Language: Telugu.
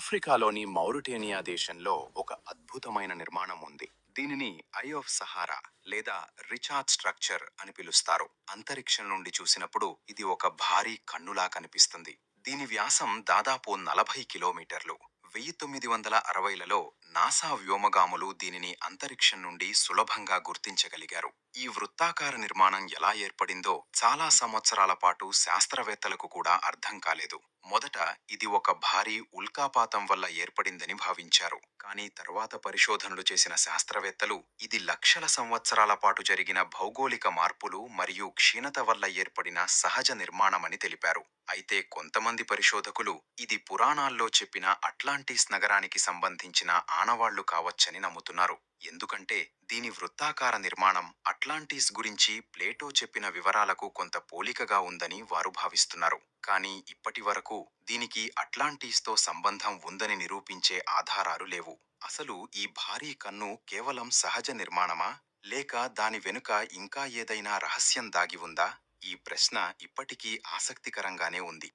ఆఫ్రికాలోని మౌరిటేనియా దేశంలో ఒక అద్భుతమైన నిర్మాణం ఉంది. దీనిని ఐ ఆఫ్ సహారా లేదా రిచార్డ్ స్ట్రక్చర్ అని పిలుస్తారు. అంతరిక్షం నుండి చూసినప్పుడు ఇది ఒక భారీ కన్నులా కనిపిస్తుంది. దీని వ్యాసం దాదాపు 40 కిలోమీటర్లు. 1960లలో నాసా వ్యోమగాములు దీనిని అంతరిక్షం నుండి సులభంగా గుర్తించగలిగారు. ఈ వృత్తాకార నిర్మాణం ఎలా ఏర్పడిందో చాలా సంవత్సరాల పాటు శాస్త్రవేత్తలకు కూడా అర్థం కాలేదు. మొదట ఇది ఒక భారీ ఉల్కాపాతం వల్ల ఏర్పడిందని భావించారు. కానీ తరువాత పరిశోధనలు చేసిన శాస్త్రవేత్తలు ఇది లక్షల సంవత్సరాల పాటు జరిగిన భౌగోళిక మార్పులు మరియు క్షీణత వల్ల ఏర్పడిన సహజ నిర్మాణమని తెలిపారు. అయితే కొంతమంది పరిశోధకులు ఇది పురాణాల్లో చెప్పిన అట్లాంటిస్ నగరానికి సంబంధించిన ఆనవాళ్లు కావచ్చని నమ్ముతున్నారు. ఎందుకంటే దీని వృత్తాకార నిర్మాణం అట్లాంటిస్ గురించి ప్లేటో చెప్పిన వివరాలకు కొంత పోలికగా ఉందని వారు భావిస్తున్నారు. కానీ ఇప్పటి వరకు దీనికి అట్లాంటిస్తో సంబంధం ఉందని నిరూపించే ఆధారాలు లేవు. అసలు ఈ భారీ కన్ను కేవలం సహజ నిర్మాణమా, లేక దాని వెనుక ఇంకా ఏదైనా రహస్యం దాగి ఉందా? ఈ ప్రశ్న ఇప్పటికీ ఆసక్తికరంగానే ఉంది.